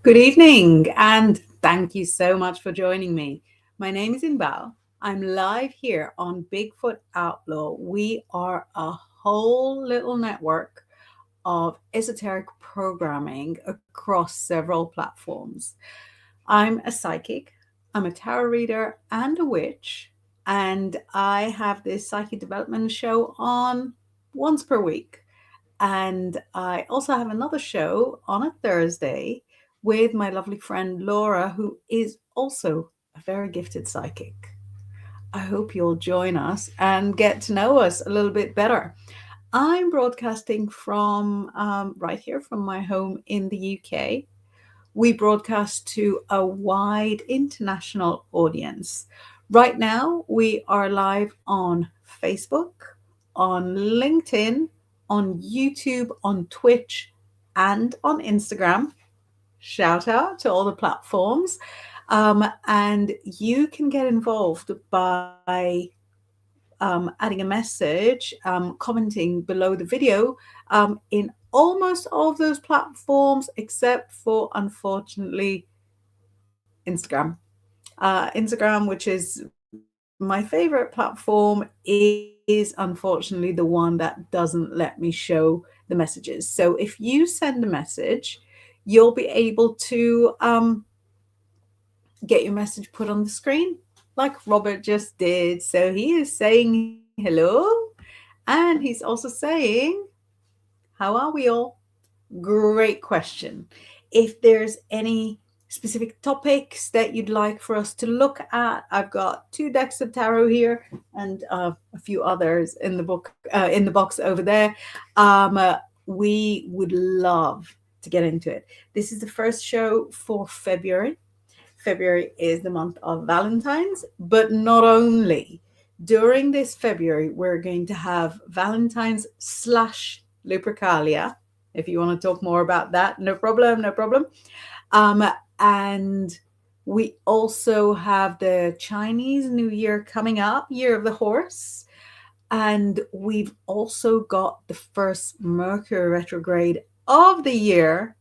Good evening, and thank you so much for joining me. My name is Inbaal. I'm live here on Bigfoot Outlaw. We are a whole little network of esoteric programming across several platforms. I'm a psychic, I'm a tarot reader, and a witch, and I have this psychic development show on once per week. And I also have another show on a Thursday with my lovely friend Laura, who is also a very gifted psychic. I hope you'll join us and get to know us a little bit better. I'm broadcasting from right here from my home in the UK. We broadcast to a wide international audience. Right now, we are live on Facebook, on LinkedIn, on YouTube, on Twitch, and on Instagram. Shout out to all the platforms. And you can get involved by adding a message, commenting below the video in almost all of those platforms, except for, unfortunately, Instagram. Instagram, which is my favorite platform, is unfortunately the one that doesn't let me show the messages. So if you send a message, you'll be able to get your message put on the screen like Robert just did. So he is saying hello, and he's also saying, how are we all? Great question. If there's any specific topics that you'd like for us to look at, I've got two decks of tarot here and a few others in the book in the box over there. We would love to get into it. This is the first show for February. February is the month of Valentine's, but not only. During this February, we're going to have Valentine's slash Lupercalia. If you want to talk more about that, no problem, no problem. And we also have the Chinese New Year coming up, Year of the Horse. And we've also got the first Mercury retrograde of the year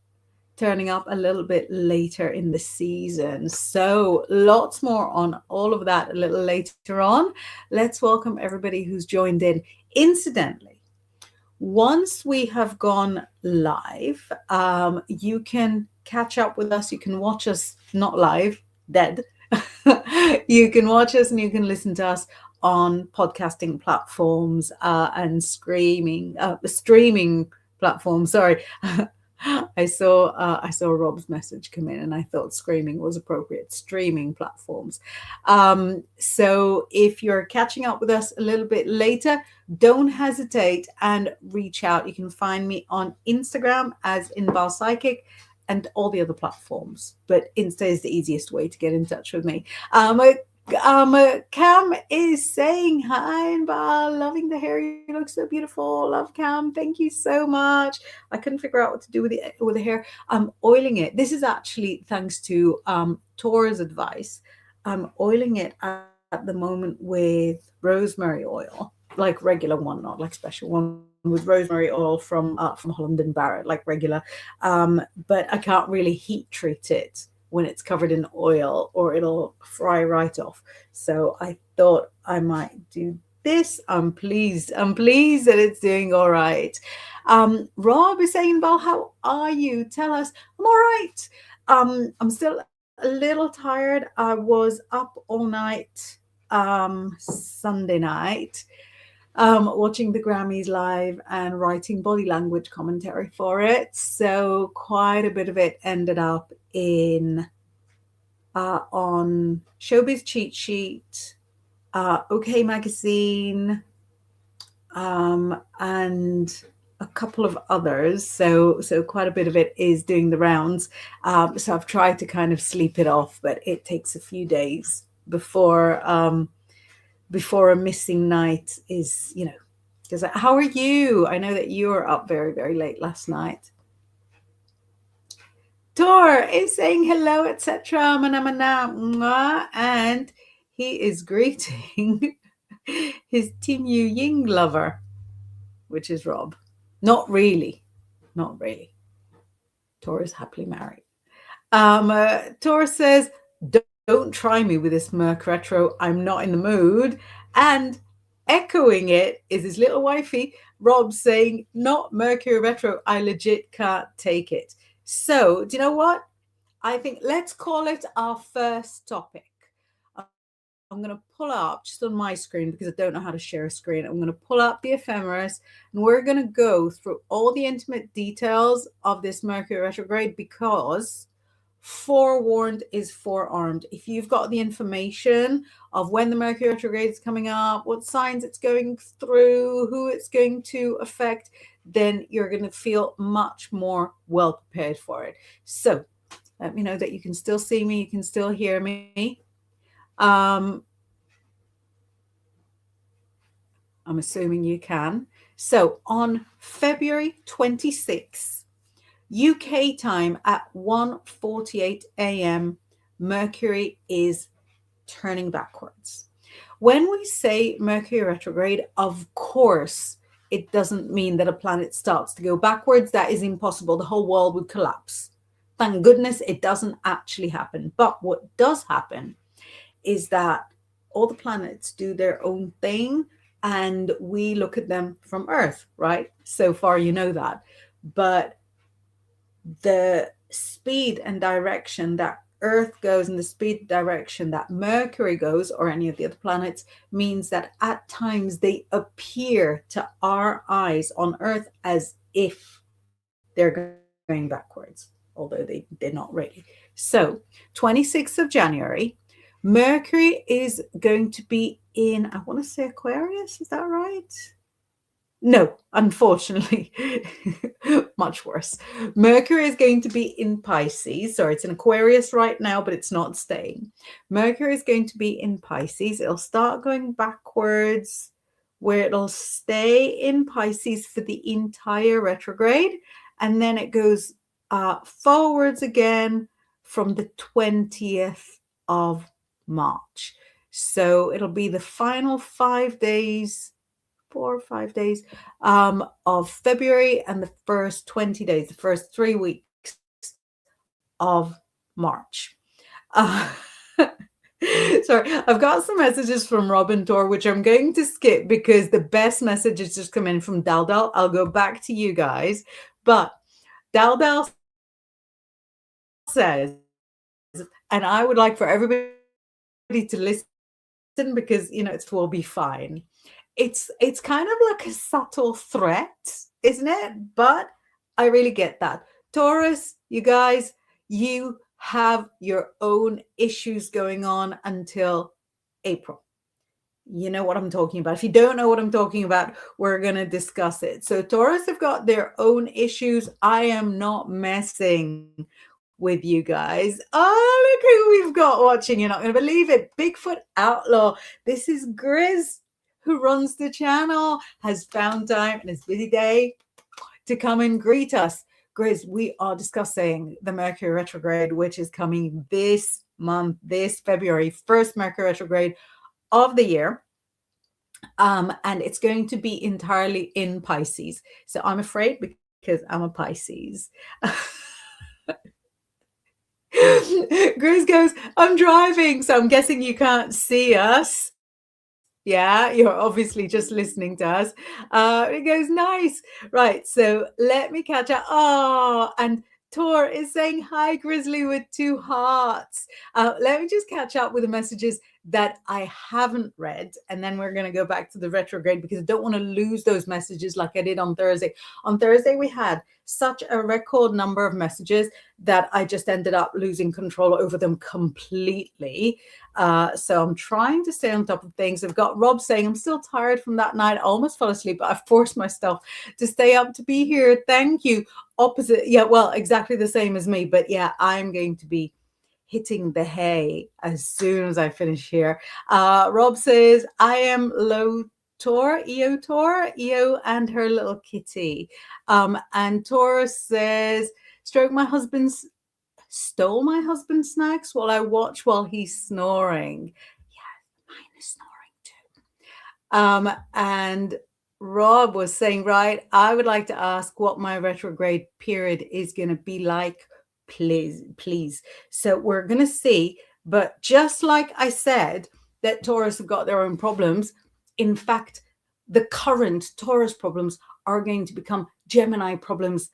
turning up a little bit later in the season. So lots more on all of that a little later on. Let's welcome everybody who's joined in. Incidentally, once we have gone live, you can catch up with us. You can watch us not live, dead. You can watch us and you can listen to us on podcasting platforms and streaming platforms. Sorry. I saw Rob's message come in, and I thought screaming was appropriate. Streaming platforms. So if you're catching up with us a little bit later, don't hesitate and reach out. You can find me on Instagram as Inbaal Psychic and all the other platforms, but Insta is the easiest way to get in touch with me. Cam is saying hi, Inbaal, loving the hair. You look so beautiful. Love, Cam. Thank you so much. I couldn't figure out what to do with the hair. I'm oiling it. This is actually thanks to Tor's advice. I'm oiling it at the moment with rosemary oil, like regular one, not like special one, with rosemary oil from Holland and Barrett, like regular. But I can't really heat treat it when it's covered in oil or it'll fry right off. So I thought I might do this. I'm pleased. I'm pleased that it's doing all right. Rob is saying, Bal, how are you? Tell us. I'm all right. I'm still a little tired. I was up all night Sunday night watching the Grammys live and writing body language commentary for it. So quite a bit of it ended up in on Showbiz Cheat Sheet, OK Magazine, and a couple of others. So quite a bit of it is doing the rounds. So I've tried to kind of sleep it off, but it takes a few days before a missing night is, because how are you? I know that you were up very, very late last night. Tor is saying hello, etc. And he is greeting his Team Yu Ying lover, which is Rob. Not really. Tor is happily married. Taurus says, don't try me with this Merc retro. I'm not in the mood. And echoing it is his little wifey, Rob, saying, not Mercury retro. I legit can't take it. So, do you know what? I think let's call it our first topic. I'm going to pull up just on my screen because I don't know how to share a screen. I'm going to pull up the ephemeris and we're going to go through all the intimate details of this Mercury retrograde because forewarned is forearmed. If you've got the information of when the Mercury retrograde is coming up, what signs it's going through, who it's going to affect, then you're going to feel much more well prepared for it. So let me know that you can still see me, you can still hear me. Um, I'm assuming you can. So on February 26th, UK time at 1:48 a.m., Mercury is turning backwards. When we say Mercury retrograde, of course, it doesn't mean that a planet starts to go backwards. That is impossible. The whole world would collapse. Thank goodness it doesn't actually happen. But what does happen is that all the planets do their own thing and we look at them from Earth, right? So far, you know that. But the speed and direction that Earth goes and the speed direction that Mercury goes, or any of the other planets, means that at times they appear to our eyes on Earth as if they're going backwards, although they're not really. So, 26th of January, Mercury is going to be in, I want to say Aquarius, is that right? No, unfortunately, much worse. Mercury is going to be in Pisces. Sorry, it's in Aquarius right now, but it's not staying. Mercury is going to be in Pisces. It'll start going backwards, where it'll stay in Pisces for the entire retrograde, and then it goes forwards again from the 20th of March. So it'll be the final 5 days, 4 or 5 days of February and the first 20 days, the first 3 weeks of March. Sorry, I've got some messages from Robin Tor, which I'm going to skip because the best messages just come in from Daldal. I'll go back to you guys. But Daldal says, and I would like for everybody to listen because, you know, it will be fine. It's kind of like a subtle threat, isn't it? But I really get that. Taurus, you guys, you have your own issues going on until April. You know what I'm talking about. If you don't know what I'm talking about, we're going to discuss it. So Taurus have got their own issues. I am not messing with you guys. Oh, look who we've got watching. You're not going to believe it. Bigfoot Outlaw. This is Grizz, who runs the channel, has found time in his busy day to come and greet us. Grizz, we are discussing the Mercury retrograde, which is coming this month, this February, first Mercury retrograde of the year. And it's going to be entirely in Pisces. So I'm afraid because I'm a Pisces. Grizz goes, I'm driving, so I'm guessing you can't see us. Yeah, you're obviously just listening to us. It goes, nice. Right, so let me catch up. Oh, and Tor is saying hi, Grizzly, with 2 hearts. Let me just catch up with the messages that I haven't read, and then we're going to go back to the retrograde because I don't want to lose those messages like I did on Thursday. On Thursday, we had such a record number of messages that I just ended up losing control over them completely. So I'm trying to stay on top of things. I've got Rob saying, I'm still tired from that night. I almost fell asleep, but I forced myself to stay up to be here. Thank you. Opposite. Yeah, well, exactly the same as me. But yeah, I'm going to be hitting the hay as soon as I finish here. Rob says, I am low Tor, Eo and her little kitty. And Tor says, stole my husband's snacks while he's snoring. Yeah, mine is snoring too. And Rob was saying, right, I would like to ask what my retrograde period is going to be like please. So we're going to see, but just like I said, that Taurus have got their own problems. In fact, the current Taurus problems are going to become Gemini problems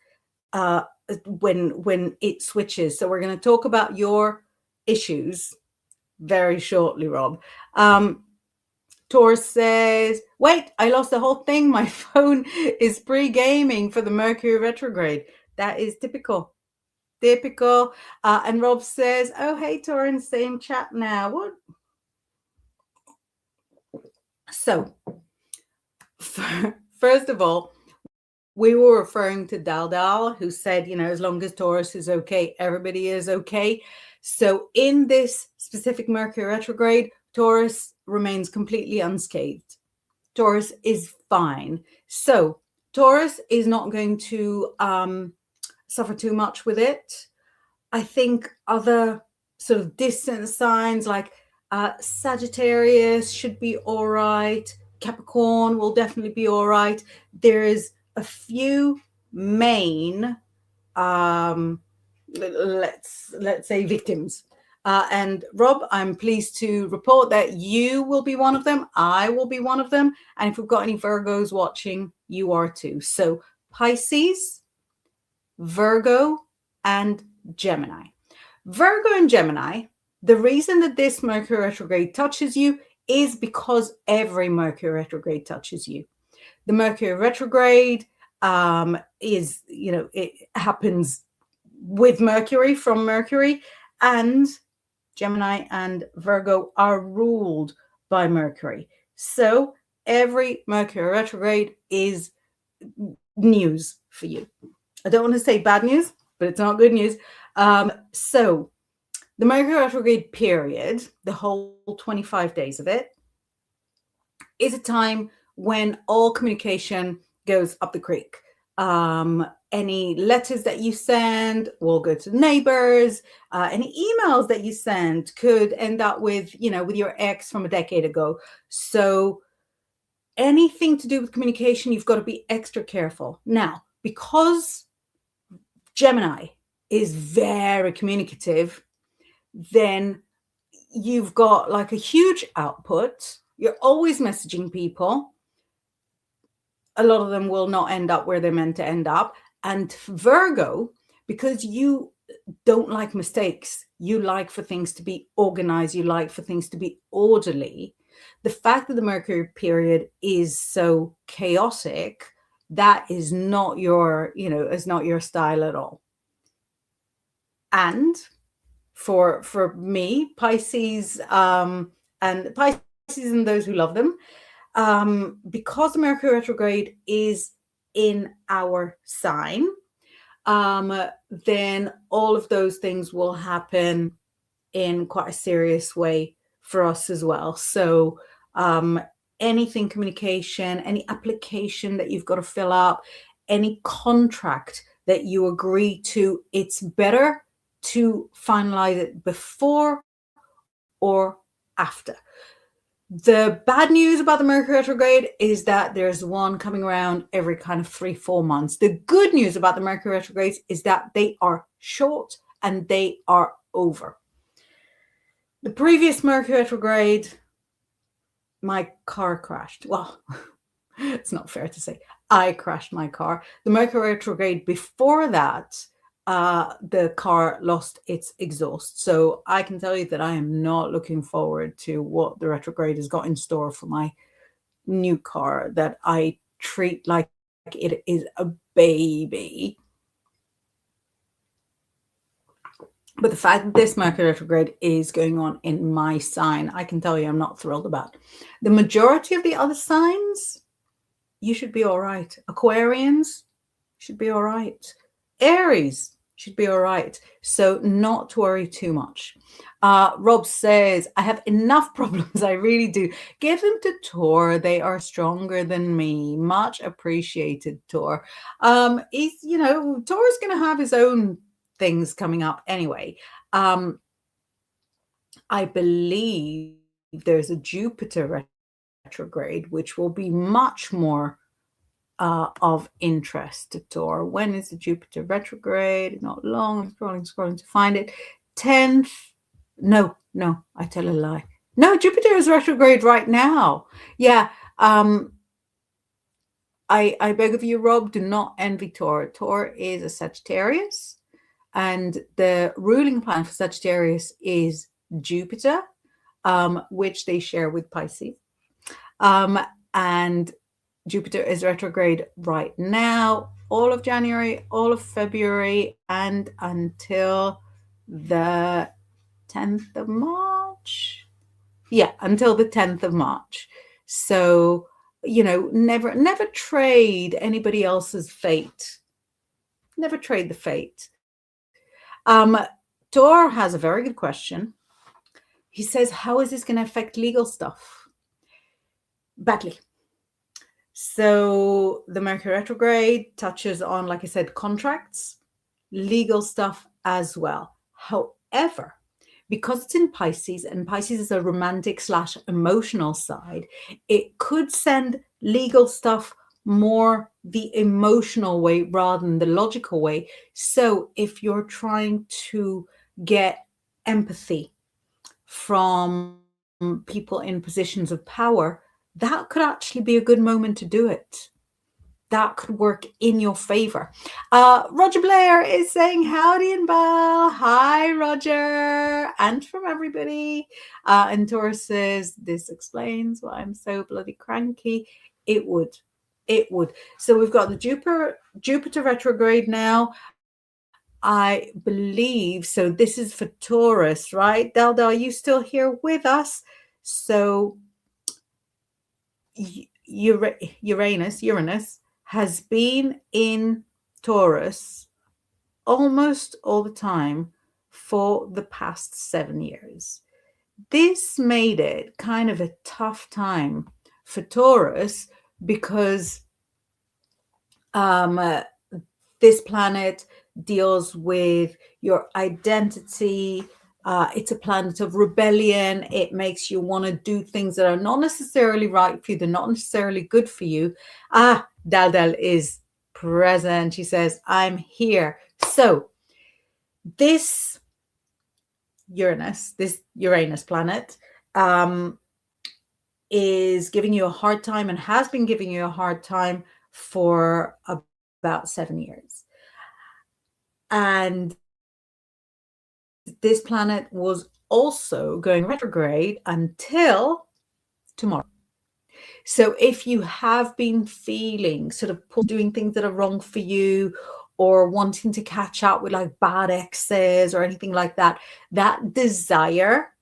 when it switches. So we're going to talk about your issues very shortly, Rob. Taurus says, wait, I lost the whole thing. My phone is pre-gaming for the Mercury retrograde. That is typical. And Rob says, oh, hey, Taurus, same chat now. What? So, first of all, we were referring to Dal, who said, as long as Taurus is okay, everybody is okay. So in this specific Mercury retrograde, Taurus remains completely unscathed. Taurus is fine. So Taurus is not going to suffer too much with it. I think other sort of distant signs like Sagittarius should be all right. Capricorn will definitely be all right. There is a few main, let's say, victims. And Rob, I'm pleased to report that you will be one of them. I will be one of them. And if we've got any Virgos watching, you are too. So Pisces, Virgo, and Gemini. Virgo and Gemini, the reason that this Mercury retrograde touches you is because every Mercury retrograde touches you. The Mercury retrograde is, it happens with Mercury, from Mercury, and Gemini and Virgo are ruled by Mercury. So every Mercury retrograde is news for you. I don't want to say bad news, but it's not good news. So the Mercury retrograde period, the whole 25 days of it, is a time when all communication goes up the creek. Any letters that you send will go to neighbors. Any emails that you send could end up with your ex from a decade ago. So anything to do with communication, you've got to be extra careful. Now, because Gemini is very communicative, then you've got like a huge output. You're always messaging people. A lot of them will not end up where they're meant to end up. And Virgo, because you don't like mistakes, you like for things to be organized, you like for things to be orderly. The fact that the Mercury period is so chaotic, that is not your, is not your style at all. And for me, Pisces, and those who love them, because Mercury retrograde is in our sign, then all of those things will happen in quite a serious way for us as well. So anything communication, any application that you've got to fill up, any contract that you agree to, it's better to finalize it before or after. The bad news about the Mercury retrograde is that there's one coming around every kind of 3-4 months. The good news about the Mercury retrogrades is that they are short and they are over. The previous Mercury retrograde, my car crashed. Well, it's not fair to say I crashed my car. The Mercury retrograde before that, the car lost its exhaust. So I can tell you that I am not looking forward to what the retrograde has got in store for my new car that I treat like it is a baby. But the fact that this Mercury retrograde is going on in my sign, I can tell you I'm not thrilled about. The majority of the other signs, you should be all right. Aquarians should be all right. Aries should be all right. So not to worry too much. Rob says, I have enough problems. I really do. Give them to Tor. They are stronger than me. Much appreciated, Tor. He's, Tor's going to have his own things coming up anyway. I believe there's a Jupiter retrograde, which will be much more of interest to Taur. When is the Jupiter retrograde? Not long. I'm scrolling to find it. 10th. No, I tell a lie. No, Jupiter is retrograde right now. Yeah. I beg of you, Rob, do not envy Taur. Taur is a Sagittarius, and the ruling planet for Sagittarius is Jupiter, which they share with Pisces. And Jupiter is retrograde right now, all of January, all of February, and until the 10th of March. Yeah, until the 10th of March. So, never trade anybody else's fate. Never trade the fate. Tor has a very good question. He says, how is this going to affect legal stuff? Badly. So the Mercury retrograde touches on, like I said, contracts, legal stuff as well. However, because it's in Pisces, and Pisces is a romantic / emotional side, it could send legal stuff more the emotional way rather than the logical way. So if you're trying to get empathy from people in positions of power, that could actually be a good moment to do it. That could work in your favor. Roger Blair is saying, howdy, Inbaal. Hi, Roger. And from everybody. And Taurus says, this explains why I'm so bloody cranky. It would. So we've got the Jupiter retrograde now. I believe, so this is for Taurus, right? Delda, are you still here with us? So Uranus has been in Taurus almost all the time for the past 7 years. This made it kind of a tough time for Taurus because this planet deals with your identity. It's a planet of rebellion. It makes you want to do things that are not necessarily right for you. They're not necessarily good for you. Daldal is present. She says, I'm here. So this Uranus planet is giving you a hard time and has been giving you a hard time for about 7 years. And this planet was also going retrograde until tomorrow. So if you have been feeling sort of doing things that are wrong for you, or wanting to catch up with like bad exes or anything like that, that desire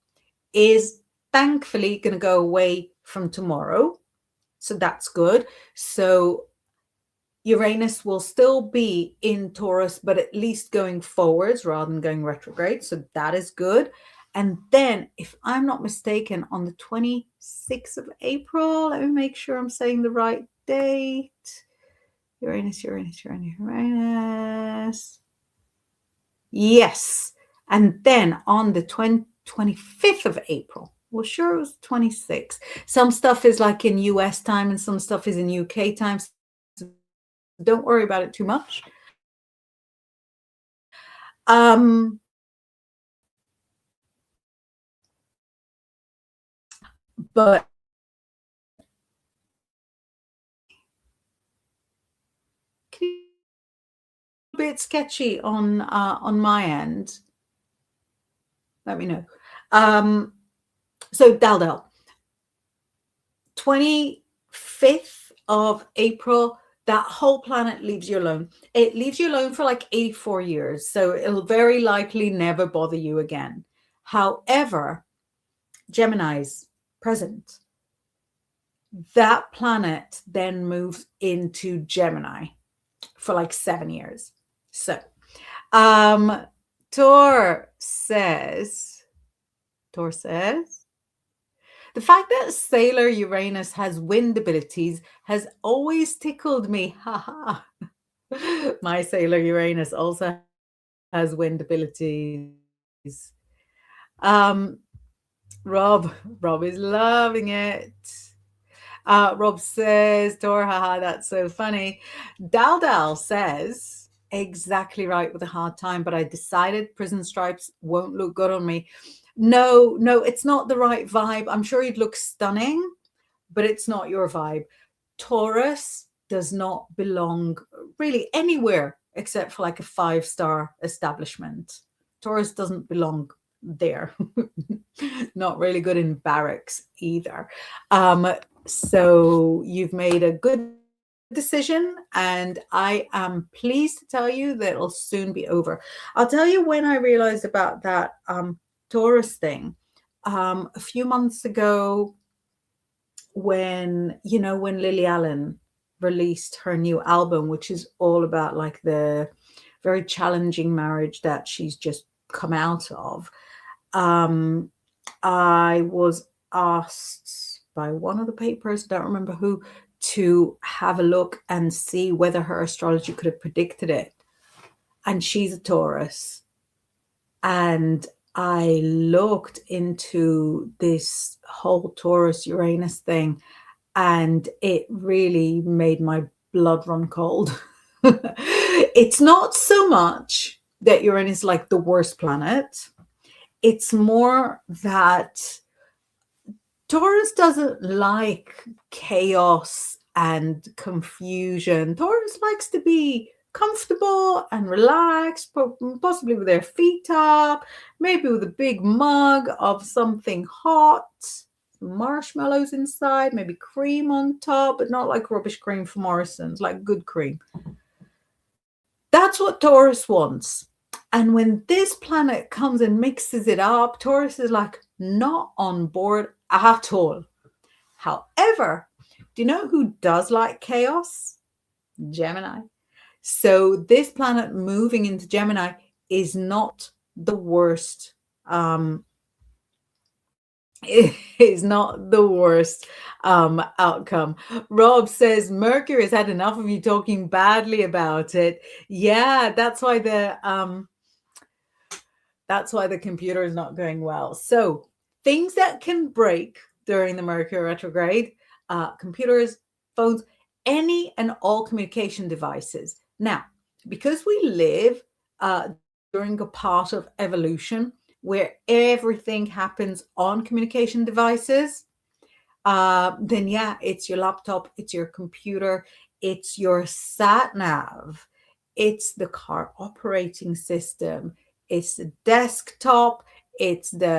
is thankfully going to go away from tomorrow. So that's good. So Uranus will still be in Taurus, but at least going forwards rather than going retrograde. So that is good. And then, if I'm not mistaken, on the 26th of April, let me make sure I'm saying the right date. Uranus. Yes. And then on the 25th of April, well, sure, it was 26th. Some stuff is like in US time and some stuff is in UK time. So don't worry about it too much. But a bit sketchy on my end. Let me know. So Daldal, 25th of April, that whole planet leaves you alone. It leaves you alone for like 84 years. So it'll very likely never bother you again. However, Gemini's present. That planet then moves into Gemini for like 7 years. So Tor says, the fact that Sailor Uranus has wind abilities has always tickled me. Haha. My Sailor Uranus also has wind abilities. Rob is loving it. Rob says, Tor, haha, that's so funny. Dal says, exactly right with a hard time, but I decided prison stripes won't look good on me. No, no, it's not the right vibe. I'm sure you'd look stunning, but it's not your vibe. Taurus does not belong really anywhere except for like a 5-star establishment. Taurus doesn't belong there. Not really good in barracks either. So you've made a good decision, and I am pleased to tell you that it'll soon be over. I'll tell you when I realized about that Taurus thing. A few months ago, when when Lily Allen released her new album, which is all about like the very challenging marriage that she's just come out of. um I was asked by one of the papers, I don't remember who, to have a look and see whether her astrology could have predicted it. And she's a Taurus. And I looked into this whole Taurus Uranus thing, and it really made my blood run cold. It's not so much that Uranus is like the worst planet, it's more that Taurus doesn't like chaos and confusion. Taurus likes to be comfortable and relaxed, possibly with their feet up, maybe with a big mug of something hot, marshmallows inside, maybe cream on top, but not like rubbish cream from Morrison's, like good cream. That's what Taurus wants. And when this planet comes and mixes it up, Taurus is like not on board at all. However, do you know who does like chaos? Gemini. So this planet moving into Gemini is not the worst. Is not the worst outcome. Rob says Mercury has had enough of you talking badly about it. Yeah, that's why the computer is not going well. So things that can break during the Mercury retrograde: computers, phones, any and all communication devices. Now, because we live during a part of evolution where everything happens on communication devices, then yeah, it's your laptop, it's your computer, it's your sat nav, it's the car operating system, it's the desktop, it's the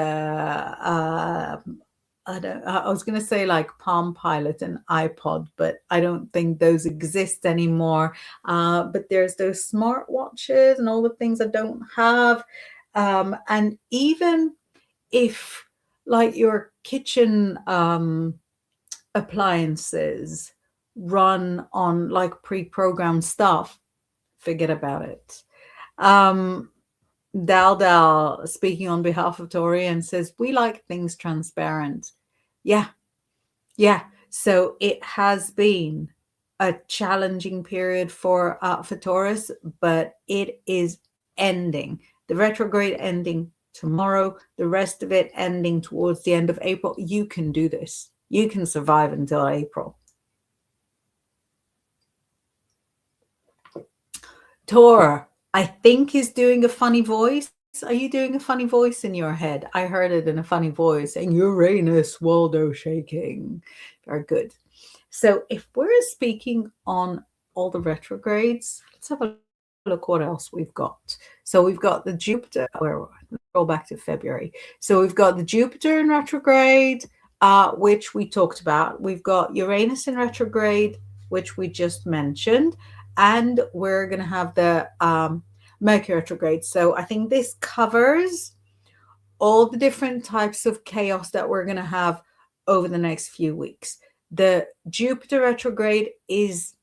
I was going to say like Palm Pilot and iPod, but I don't think those exist anymore. But there's those smart watches and all the things I don't have. And even if like your kitchen appliances run on like pre-programmed stuff, forget about it. Dal, speaking on behalf of Torian, says we like things transparent. Yeah, yeah. So it has been a challenging period for Taurus, but it is ending. The retrograde ending tomorrow, the rest of it ending towards the end of April. You can do this. You can survive until April. Tor, I think, is doing a funny voice. Are you doing a funny voice in your head? I heard it in a funny voice saying Uranus, Waldo shaking. Very good. So if we're speaking on all the retrogrades, let's have a look what else we've got. So we've got the Jupiter, let's roll back to February. So we've got the Jupiter in retrograde, which we talked about. We've got Uranus in retrograde, which we just mentioned. And we're going to have the Mercury retrograde. So I think this covers all the different types of chaos that we're going to have over the next few weeks. The Jupiter retrograde is,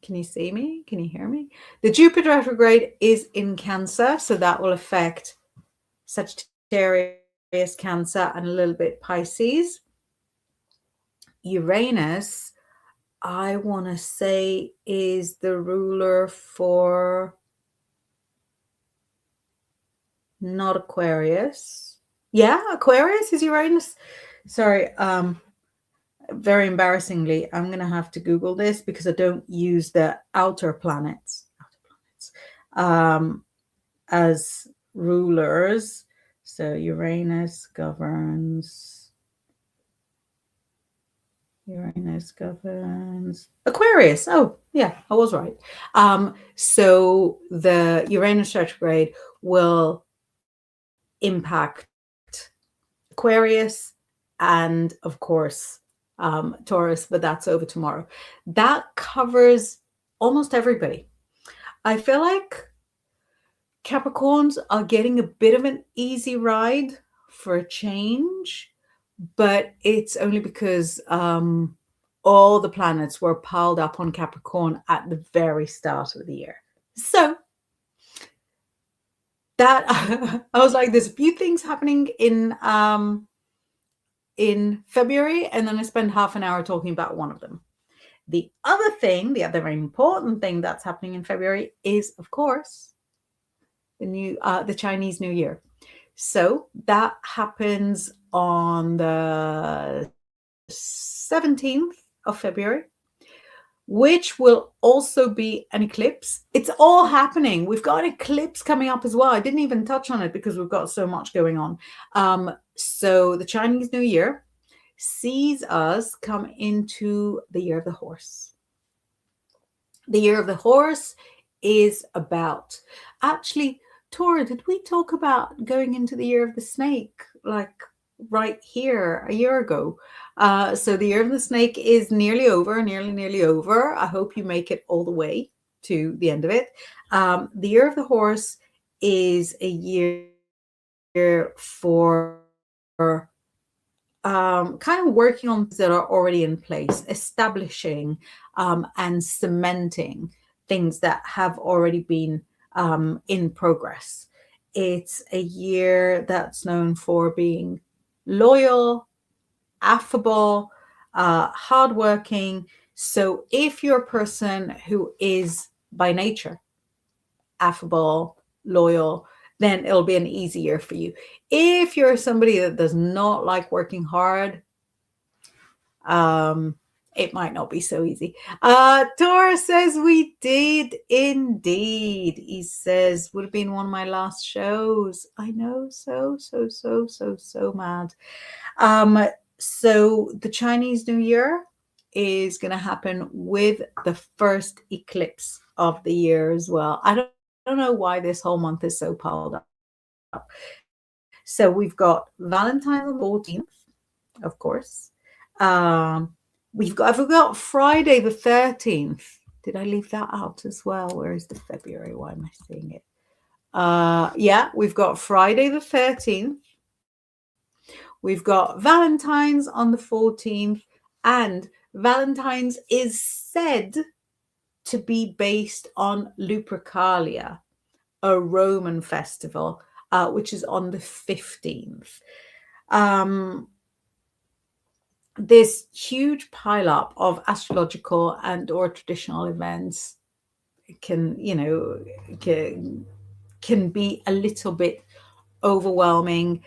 can you see me? Can you hear me? The Jupiter retrograde is in Cancer, so that will affect Sagittarius, Cancer, and a little bit Pisces. Uranus, I want to say, is the ruler for not Aquarius. Yeah, Aquarius is Uranus. Sorry, very embarrassingly, I'm going to have to Google this because I don't use the outer planets as rulers. So Uranus governs Aquarius. Oh, yeah, I was right. So the Uranus retrograde will impact Aquarius and, of course, Taurus, but that's over tomorrow. That covers almost everybody. I feel like Capricorns are getting a bit of an easy ride for a change, but it's only because all the planets were piled up on Capricorn at the very start of the year. So that I was like, there's a few things happening in February, and then I spend half an hour talking about one of them. The other thing, the other very important thing that's happening in February is, of course, the Chinese New Year. So that happens on the 17th of February, which will also be an eclipse. It's all happening. We've got an eclipse coming up as well. I didn't even touch on it because we've got so much going on. So the Chinese New Year sees us come into the year of the horse. The year of the horse is about, actually, Tora, did we talk about going into the year of the snake like right here a year ago? So the year of the snake is nearly over. I hope you make it all the way to the end of it. The year of the horse is a year for kind of working on things that are already in place, establishing and cementing things that have already been in progress. It's a year that's known for being loyal, affable, hardworking. So if you're a person who is by nature affable, loyal, then it'll be an easy year for you. If you're somebody that does not like working hard, it might not be so easy. Tora says we did indeed. He says, would have been one of my last shows. I know, so mad. So the Chinese New Year is going to happen with the first eclipse of the year as well. I don't know why this whole month is so piled up. So we've got Valentine's on the 14th, of course. We've got Friday the 13th. Did I leave that out as well? Where is the February? Why am I seeing it? Yeah, we've got Friday the 13th. We've got Valentine's on the 14th, and Valentine's is said to be based on Lupercalia, a Roman festival, which is on the 15th. This huge pileup of astrological and or traditional events can be a little bit overwhelming.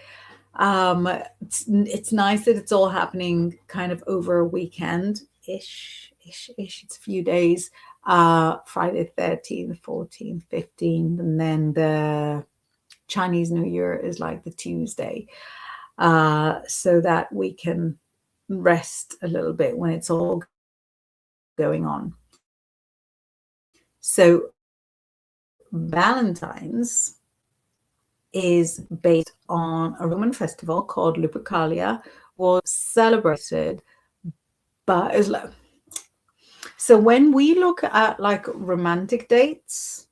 It's nice that it's all happening kind of over a weekend ish. It's a few days. Friday 13th, 14th, 15th, and then the Chinese New Year is like the Tuesday, so that we can rest a little bit when it's all going on. So Valentine's is based on a Roman festival called Lupercalia, was celebrated by Islam. So when we look at like romantic dates,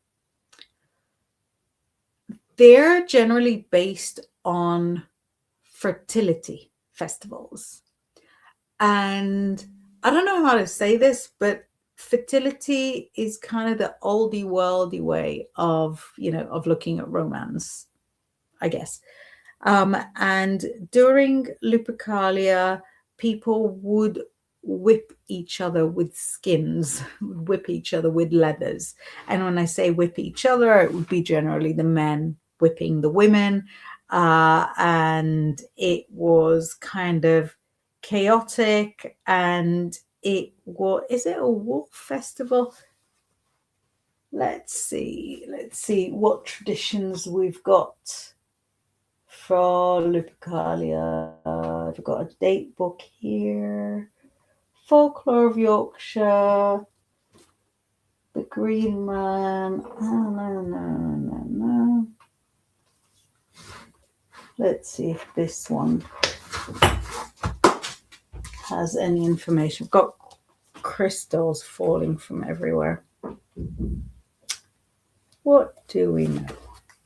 they're generally based on fertility festivals. And I don't know how to say this, but fertility is kind of the oldie worldy way of looking at romance, I guess. And during Lupercalia, people would whip each other with skins, whip each other with leathers. And when I say whip each other, it would be generally the men whipping the women. And it was kind of chaotic, and is it a wolf festival? Let's see what traditions we've got for Lupercalia. I've got a date book here. Folklore of Yorkshire, the Green Man. Oh, no. Let's see if this one has any information. I've got crystals falling from everywhere. What do we know?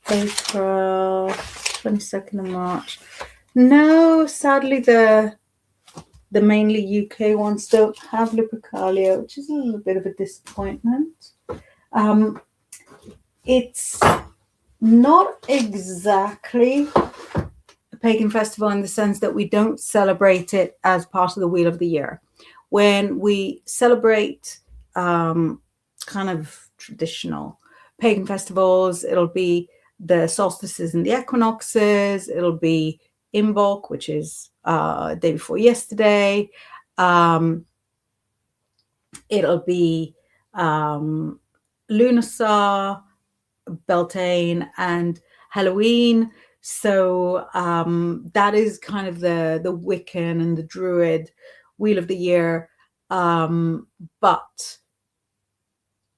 April 22nd of March. No, sadly the mainly UK ones don't have Lupercalia, which is a little bit of a disappointment. It's not exactly a pagan festival in the sense that we don't celebrate it as part of the Wheel of the Year. When we celebrate kind of traditional pagan festivals, it'll be the solstices and the equinoxes. It'll be Imbolc, which is day before yesterday. It'll be Lunasa, Beltane, and Halloween. So that is kind of the Wiccan and the Druid Wheel of the Year. But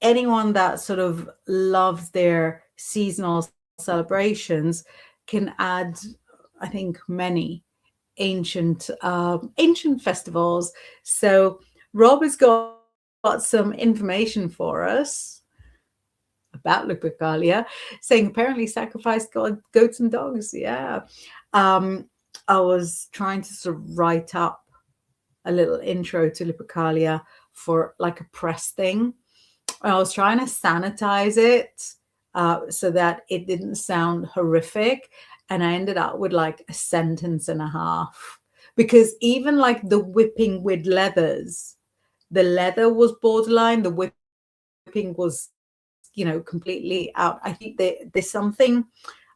anyone that sort of loves their seasonal celebrations can add, I think, many ancient festivals. So Rob has got some information for us about Lupercalia, saying apparently sacrificed goats and dogs. Yeah. I was trying to sort of write up a little intro to Lupercalia for like a press thing. I was trying to sanitize it so that it didn't sound horrific. And I ended up with like a sentence and a half, because even like the whipping with leathers, the leather was borderline, the whipping was, completely out. I think there's something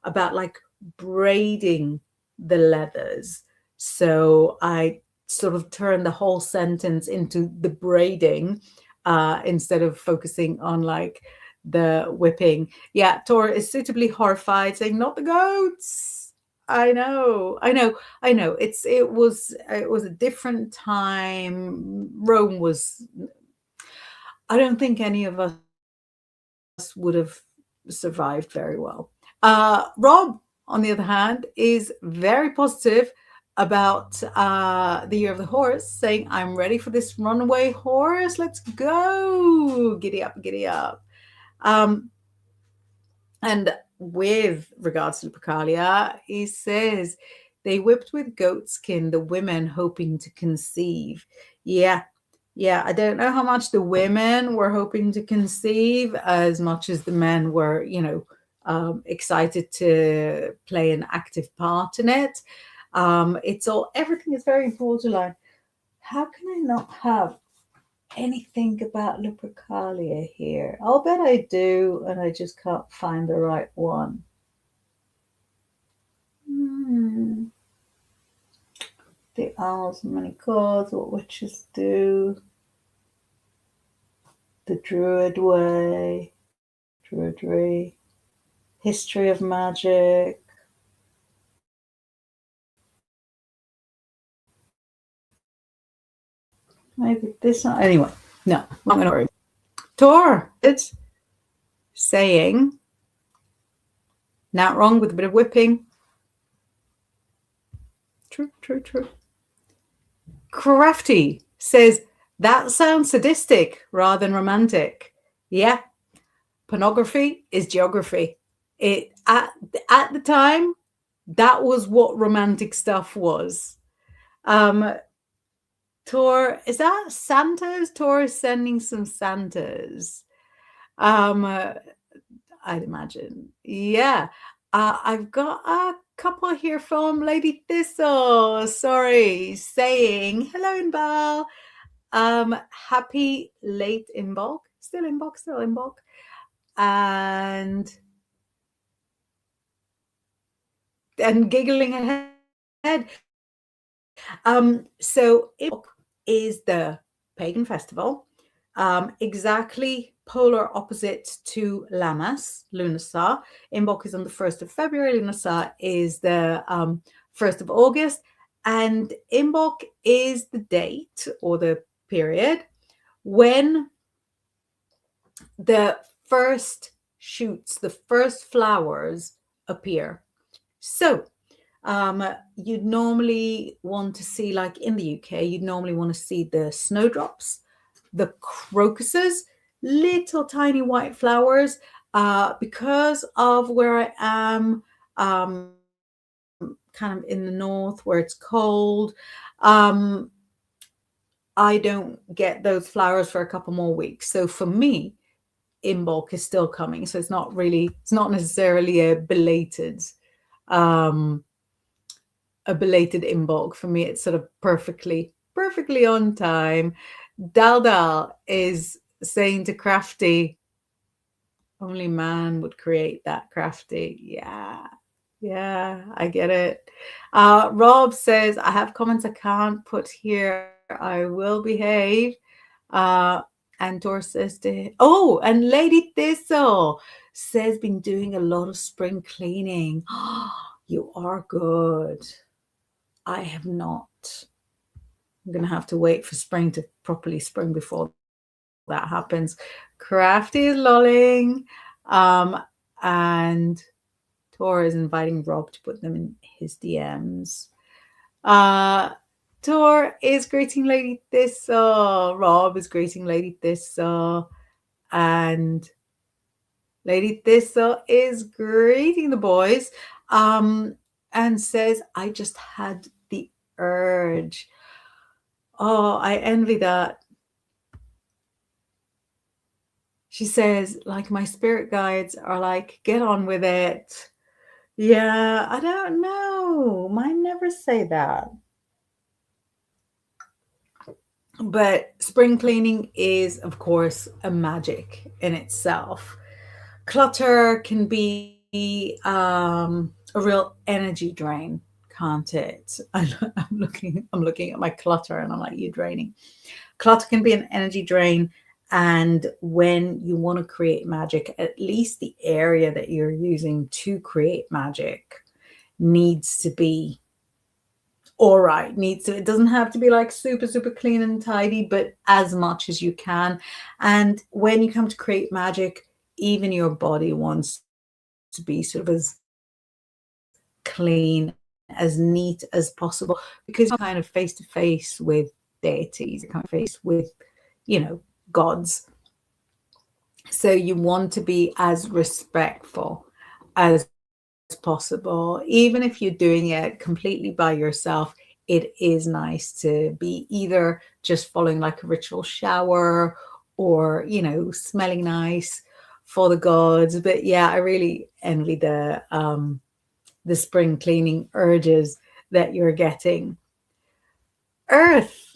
about like braiding the leathers. So I sort of turned the whole sentence into the braiding instead of focusing on like the whipping. Yeah, Tora is suitably horrified, saying, "Not the goats." I know. It was a different time. Rome was. I don't think any of us would have survived very well. Rob, on the other hand, is very positive about the year of the horse, saying, "I'm ready for this runaway horse. Let's go. Giddy up, giddy up." And with regards to Lupercalia, he says they whipped with goatskin, the women hoping to conceive. Yeah. I don't know how much the women were hoping to conceive as much as the men were, excited to play an active part in it. Everything is very borderline. How can I not have anything about Lupercalia here? I'll bet I do, and I just can't find the right one. The owls and many gods, what witches do. The Druid way, Druidry, history of magic. Maybe this one. Anyway, no, I'm not going to worry. Tor, it's saying, not wrong with a bit of whipping. True. Crafty says, that sounds sadistic rather than romantic. Yeah, pornography is geography. It at the time, that was what romantic stuff was. Tor, is that Santas? Tor is sending some Santas. I'd imagine. Yeah. I've got a couple here from Lady Thistle. Sorry, saying hello, Inbal. Happy late Inbal. Still Inbal. And giggling ahead. So Imbolc is the pagan festival, exactly polar opposite to Lammas, Lunasa. Imbolc is on the 1st of February, Lunasa is the 1st of August, and Imbolc is the date or the period when the first shoots, the first flowers appear. So you'd normally want to see, like in the UK, you'd normally want to see the snowdrops, the crocuses, little tiny white flowers. Because of where I am, kind of in the north where it's cold, um, I don't get those flowers for a couple more weeks. So for me, Imbolc is still coming. So it's not necessarily um, a belated Imbolc. For me, it's sort of perfectly on time. Dal is saying to Crafty, only man would create that, Crafty. Yeah, I get it. Rob says, I have comments I can't put here. I will behave. Uh, and Tor says oh, and Lady Thistle says, been doing a lot of spring cleaning. You are good. I have not. I'm going to have to wait for spring to properly spring before that happens. Crafty is lolling. And Tor is inviting Rob to put them in his DMs. Uh, Tor is greeting Lady Thistle. Rob is greeting Lady Thistle. And Lady Thistle is greeting the boys and says, I just had the urge. Oh, I envy that. She says, like, my spirit guides are like, get on with it. Yeah, I don't know. Mine never say that. But spring cleaning is, of course, a magic in itself. Clutter can be a real energy drain, can't it? I'm looking at my clutter and I'm like, you're draining. Clutter can be an energy drain. And when you want to create magic, at least the area that you're using to create magic needs to be all right. It doesn't have to be like super clean and tidy, but as much as you can. And when you come to create magic, even your body wants to be sort of as clean, as neat as possible, because you're kind of face to face with deities, you're kind of face to face with, gods. So you want to be as respectful as possible. Even if you're doing it completely by yourself, it is nice to be either just following like a ritual shower or, smelling nice for the gods. But yeah, I really envy the spring cleaning urges that you're getting. Earth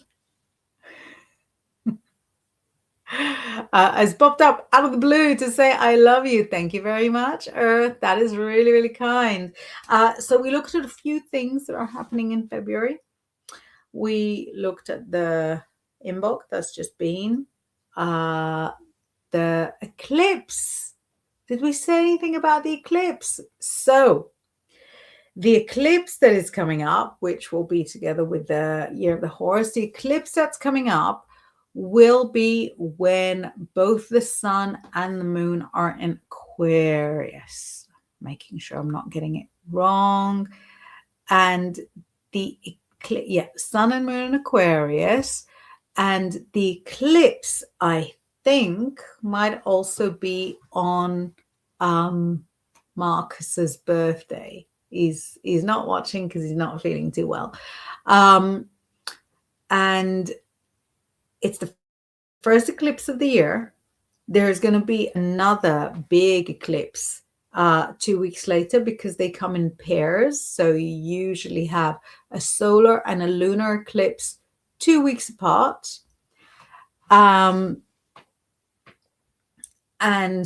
has popped up out of the blue to say, I love you. Thank you very much, Earth. That is really kind. So we looked at a few things that are happening in February. We looked at the Imbolc that's just been, the eclipse. Did we say anything about the eclipse? So the eclipse that is coming up, which will be together with the year of the horse, the eclipse that's coming up will be when both the sun and the moon are in Aquarius. Making sure I'm not getting it wrong. And the sun and moon in Aquarius, and the eclipse, I think, might also be on Marcus's birthday. He's not watching because he's not feeling too well. And it's the first eclipse of the year. There's going to be another big eclipse 2 weeks later because they come in pairs. So you usually have a solar and a lunar eclipse 2 weeks apart. And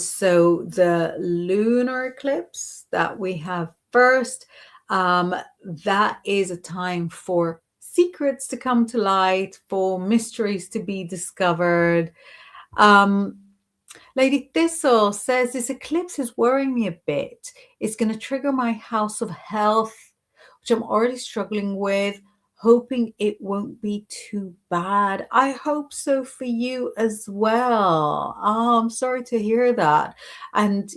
so the lunar eclipse that we have first, that is a time for secrets to come to light, for mysteries to be discovered. Um, Lady Thistle says this eclipse is worrying me a bit. It's going to trigger my house of health, which I'm already struggling with, hoping it won't be too bad. I hope so for you as well. Oh, I'm sorry to hear that. And,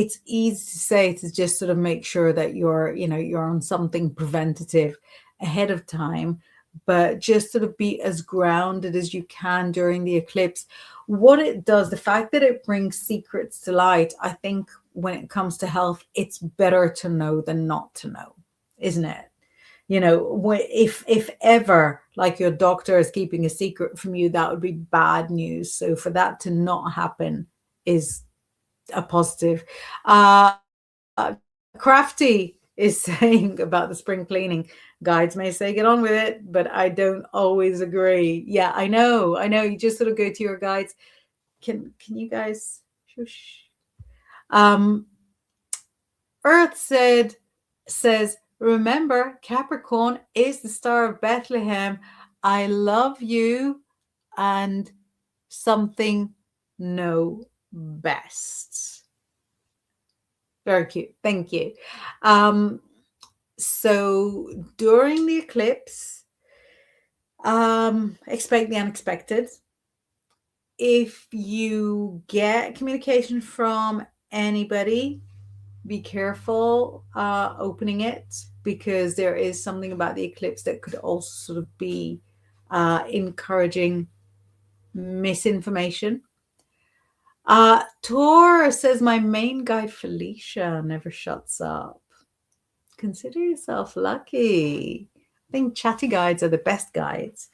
it's easy to say to just sort of make sure that you're on something preventative ahead of time, but just sort of be as grounded as you can during the eclipse. What it does, the fact that it brings secrets to light, I think when it comes to health, it's better to know than not to know, isn't it? If ever, like, your doctor is keeping a secret from you, that would be bad news. So for that to not happen is a positive. Crafty is saying about the spring cleaning, guides may say get on with it, but I don't always agree. Yeah, I know. You just sort of go to your guides. Can you guys shush? Earth says, remember, Capricorn is the star of Bethlehem. I love you and something know best. Very cute. Thank you. So during the eclipse, expect the unexpected. If you get communication from anybody, be careful opening it, because there is something about the eclipse that could also sort of be encouraging misinformation. Tor says, my main guide Felicia never shuts up. Consider yourself lucky. I think chatty guides are the best guides.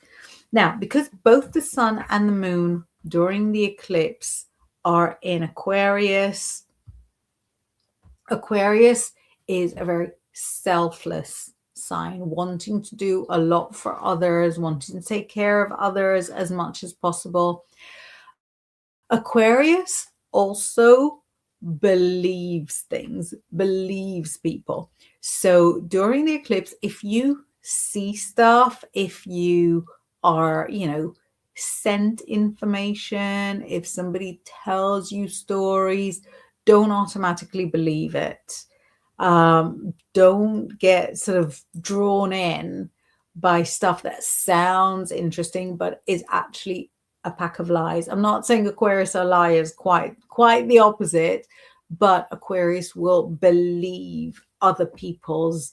Now, because both the sun and the moon during the eclipse are in Aquarius, Aquarius is a very selfless sign, wanting to do a lot for others, wanting to take care of others as much as possible. Aquarius also believes things, believes people. So during the eclipse, if you see stuff, if you are, sent information, if somebody tells you stories, don't automatically believe it. Don't get sort of drawn in by stuff that sounds interesting but is actually a pack of lies. I'm not saying Aquarius are liars, quite the opposite, but Aquarius will believe other people's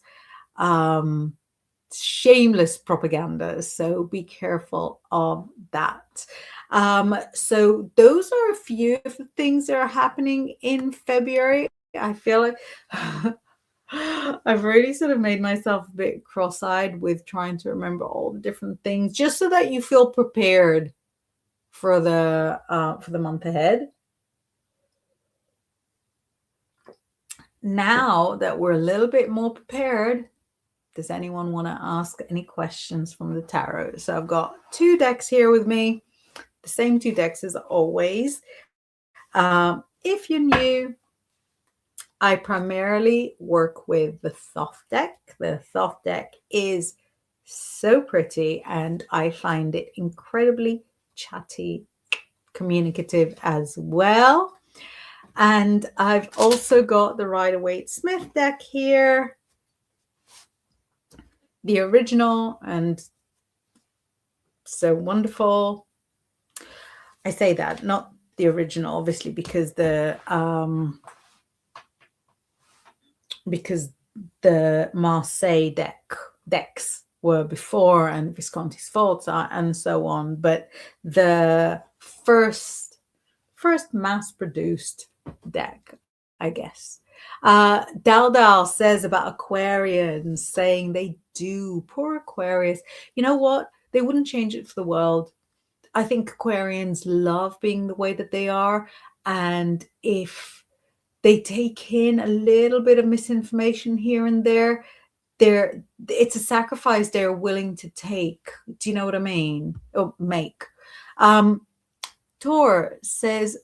shameless propaganda. So be careful of that. So those are a few of the things that are happening in February. I feel like I've really sort of made myself a bit cross-eyed with trying to remember all the different things, just so that you feel prepared for the month ahead. Now that we're a little bit more prepared, does anyone want to ask any questions from the tarot? So I've got 2 decks here with me, the same 2 decks as always. If you're new, I primarily work with the Thoth deck. The Thoth deck is so pretty, and I find it incredibly chatty, communicative as well. And I've also got the Rider-Waite-Smith deck here, the original, and so wonderful. I say that, not the original, obviously, because the Marseille decks were before, and Visconti's faults are, and so on. But the first mass-produced deck, I guess. Dal says about Aquarians, saying they do. Poor Aquarius. You know what? They wouldn't change it for the world. I think Aquarians love being the way that they are. And if they take in a little bit of misinformation here and there, it's a sacrifice they're willing to take. Do you know what I mean? Or make. Tor says,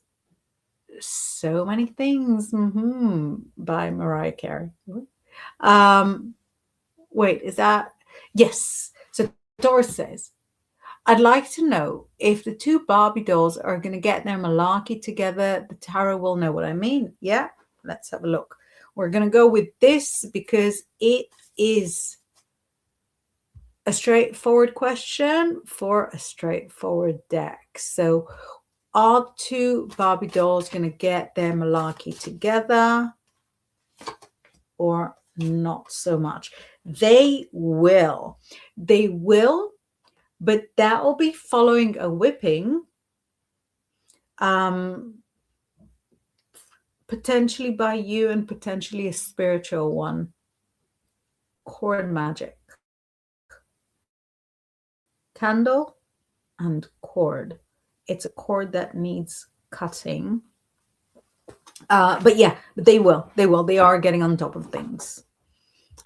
so many things by Mariah Carey. Wait, is that Yes. So Doris says, I'd like to know if the two Barbie dolls are going to get their malarkey together. The tarot will know what I mean. Yeah, let's have a look. We're going to go with this because it is a straightforward question for a straightforward deck. So are two Barbie dolls going to get their malarkey together or not so much? They will. They will, but that will be following a whipping. Potentially by you and potentially a spiritual one. Cord magic. Candle and cord. It's a cord that needs cutting. But yeah, they will. They will. They are getting on top of things.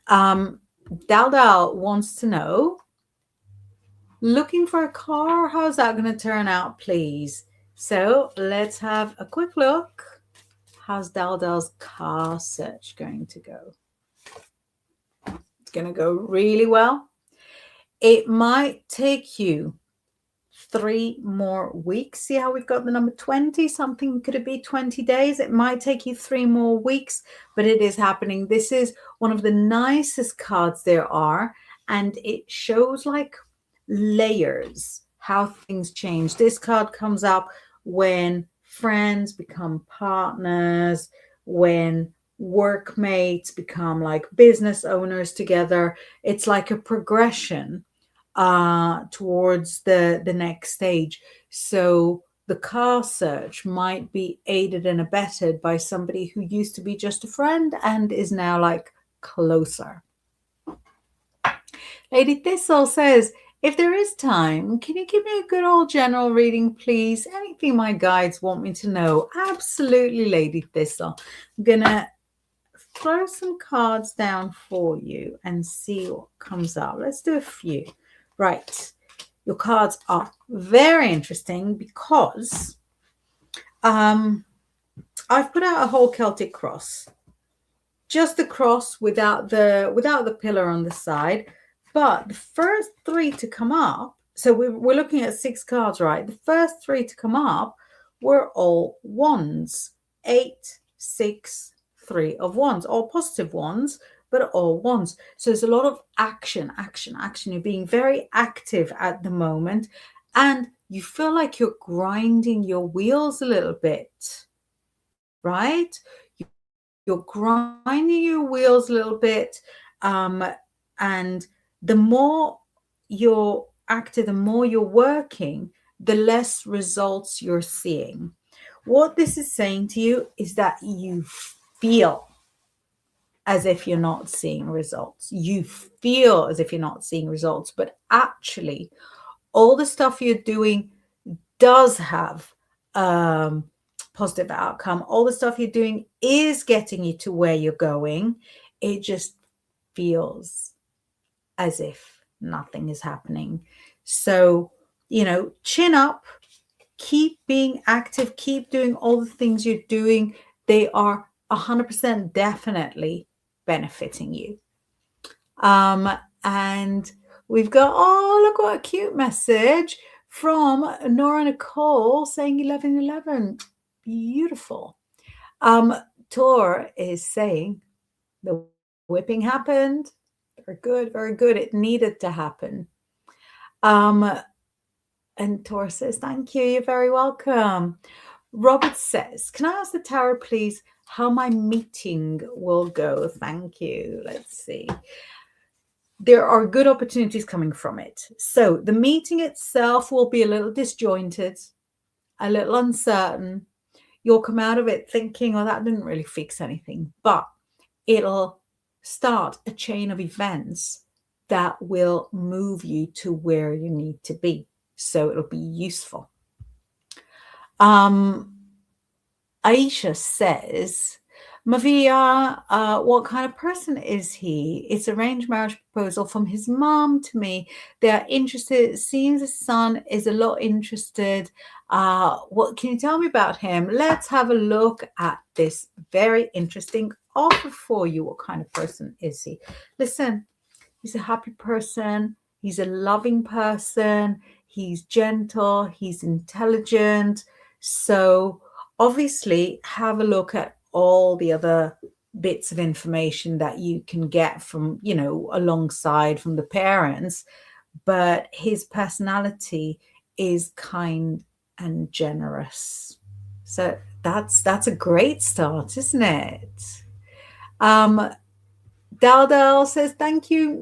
Dal wants to know, looking for a car? How's that going to turn out, please? So let's have a quick look. How's Dal's car search going to go? It's going to go really well. It might take you 3 more weeks. See how we've got the number 20? Something, could it be 20 days? It might take you 3 more weeks, but it is happening. This is one of the nicest cards there are, and it shows like layers, how things change. This card comes up when friends become partners, when workmates become like business owners together. It's like a progression towards the next stage. So the car search might be aided and abetted by somebody who used to be just a friend and is now like closer. Lady Thistle says, if there is time, can you give me a good old general reading, please? Anything my guides want me to know? Absolutely, Lady Thistle. I'm gonna throw some cards down for you and see what comes up. Let's do a few. Right. Your cards are very interesting because I've put out a whole Celtic cross. Just the cross without the pillar on the side. But the first 3 to come up, so we're looking at 6 cards, right? The first 3 to come up were all ones. 8, 6, 3 of wands, all positive ones, but all ones. So there's a lot of action. You're being very active at the moment, and you feel like you're grinding your wheels a little bit, right? You're grinding your wheels a little bit, and the more you're active, the more you're working, the less results you're seeing. What this is saying to you is that you feel as if you're not seeing results. You feel as if you're not seeing results, but actually all the stuff you're doing does have positive outcome. All the stuff you're doing is getting you to where you're going. It just feels as if nothing is happening. So, chin up, keep being active, keep doing all the things you're doing. They are 100% definitely benefiting you. And we've got, look what a cute message from Nora Nicole saying 1111. Beautiful. Tor is saying the whipping happened. Very good, very good. It needed to happen. And Tor says, thank you. You're very welcome. Robert says, can I ask the tarot, please, how my meeting will go? Thank you. Let's see. There are good opportunities coming from it. So the meeting itself will be a little disjointed, a little uncertain. You'll come out of it thinking, oh, that didn't really fix anything. But it'll start a chain of events that will move you to where you need to be. So it'll be useful. Aisha says, Mavia, what kind of person is he? It's arranged marriage proposal from his mom to me. They are interested. It seems his son is a lot interested. What can you tell me about him? Let's have a look at this very interesting offer for you. What kind of person is he? Listen, He's a happy person. He's a loving person. He's gentle. He's intelligent. So obviously have a look at all the other bits of information that you can get from, alongside from the parents. But his personality is kind and generous. So that's a great start, isn't it? Um, Dal says thank you.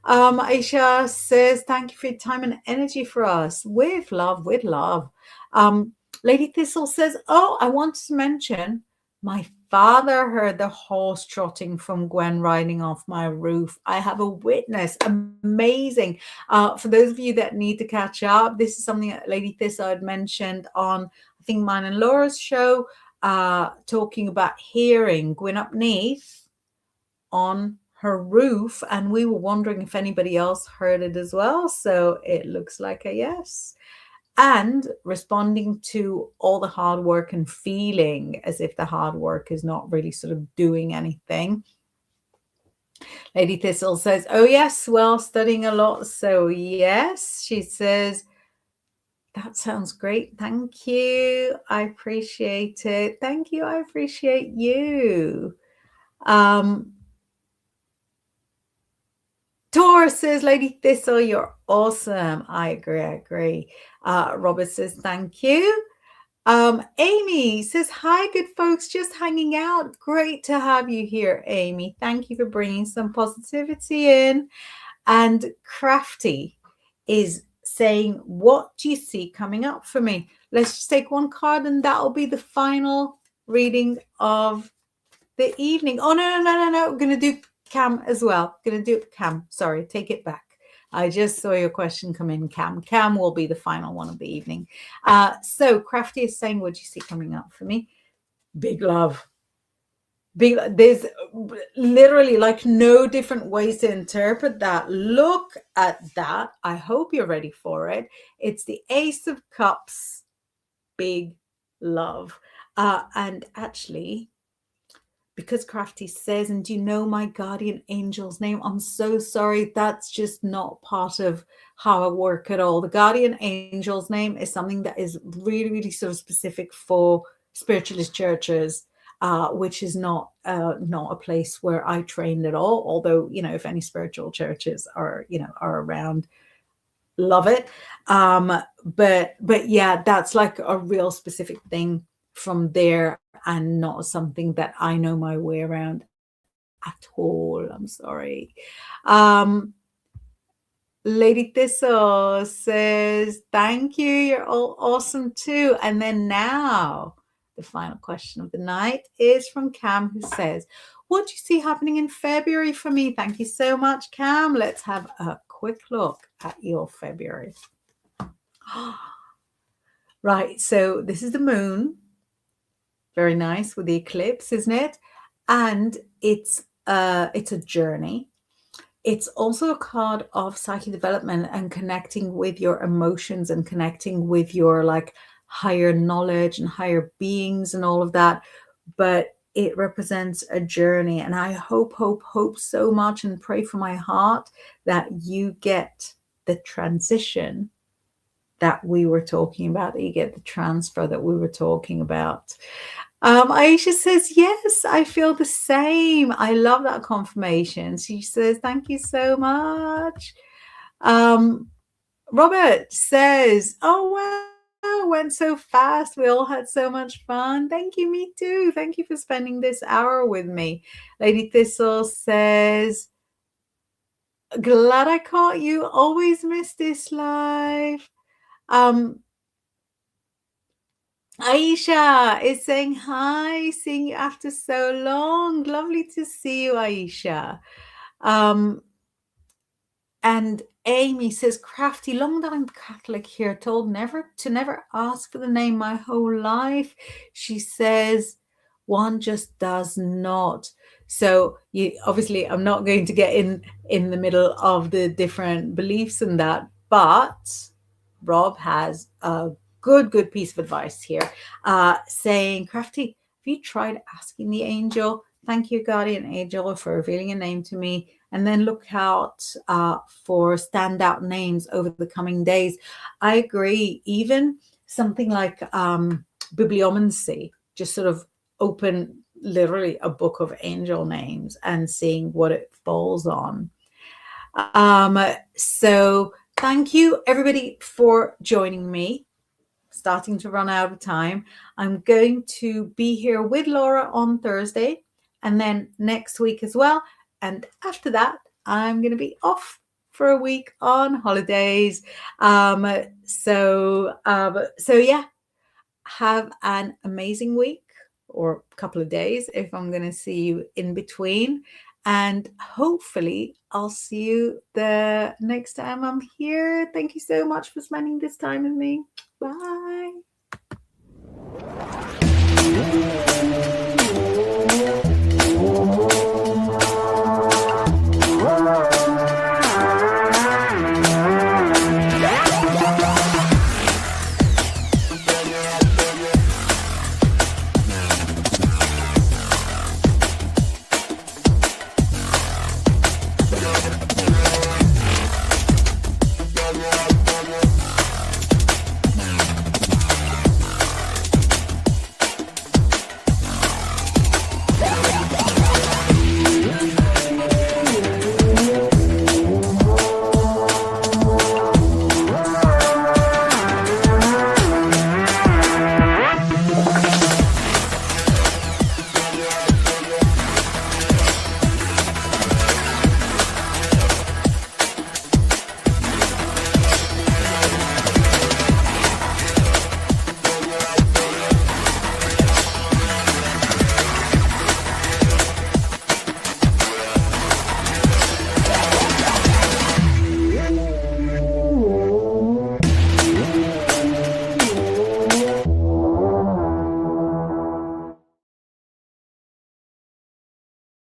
Aisha says thank you for your time and energy for us. With love, with love. Um, Lady Thistle says, oh, I wanted to mention my father heard the horse trotting from Gwen riding off my roof. I have a witness. Amazing. For those of you that need to catch up, this is something that Lady Thistle had mentioned on, I think, mine and Laura's show, talking about hearing Gwyn Upneath on her roof, and we were wondering if anybody else heard it as well. So it looks like a yes. And responding to all the hard work and feeling as if the hard work is not really sort of doing anything. Lady Thistle says, oh yes, well, studying a lot. So yes, she says, that sounds great. Thank you. I appreciate it. Thank you. I appreciate you. Taurus says, Lady Thistle, you're awesome. I agree. Robert says, thank you. Amy says, hi, good folks, just hanging out. Great to have you here, Amy. Thank you for bringing some positivity in. And Crafty is saying, what do you see coming up for me? Let's just take one card and that'll be the final reading of the evening. Oh, no. We're going to do Cam as well. Going to do Cam. Sorry, take it back. I just saw your question come in, Cam. Cam will be the final one of the evening. So Crafty is saying, what do you see coming up for me? Big love. There's literally like no different ways to interpret that. Look at that. I hope you're ready for it. It's the Ace of Cups. Big love. And actually, because Crafty says, and do you know my guardian angel's name? I'm so sorry. That's just not part of how I work at all. The guardian angel's name is something that is really, really sort of specific for spiritualist churches, which is not a place where I trained at all. Although, if any spiritual churches are around, love it. But yeah, that's like a real specific thing from there, and not something that I know my way around at all. I'm sorry. Lady Thistle says, thank you. You're all awesome too. And then now the final question of the night is from Cam, who says, what do you see happening in February for me? Thank you so much, Cam. Let's have a quick look at your February. Right. So this is the moon. Very nice with the eclipse, isn't it? And it's a journey. It's also a card of psychic development and connecting with your emotions and connecting with your like higher knowledge and higher beings and all of that. But it represents a journey. And I hope so much and pray from my heart that you get the transition that we were talking about, that you get the transfer that we were talking about. Aisha says, yes, I feel the same. I love that confirmation. She says, thank you so much. Robert says, oh, wow, went so fast. We all had so much fun. Thank you, me too. Thank you for spending this hour with me. Lady Thistle says, glad I caught you. Always miss this live. Aisha is saying hi, seeing you after so long. Lovely to see you, Aisha. And Amy says, Crafty, long that I'm Catholic here, told never ask for the name my whole life. She says, one just does not. So you obviously, I'm not going to get in the middle of the different beliefs in that, but Rob has a good piece of advice here, saying, Crafty, have you tried asking the angel Thank you, guardian angel, for revealing a name to me. And then look out for standout names over the coming days. I agree. Even something like bibliomancy, just sort of open literally a book of angel names and seeing what it falls on. So thank you, everybody, for joining me. Starting to run out of time. I'm going to be here with Laura on Thursday and then next week as well. And after that, I'm going to be off for a week on holidays. So yeah, have an amazing week or a couple of days if I'm going to see you in between. And hopefully I'll see you the next time I'm here. Thank you so much for spending this time with me. Bye.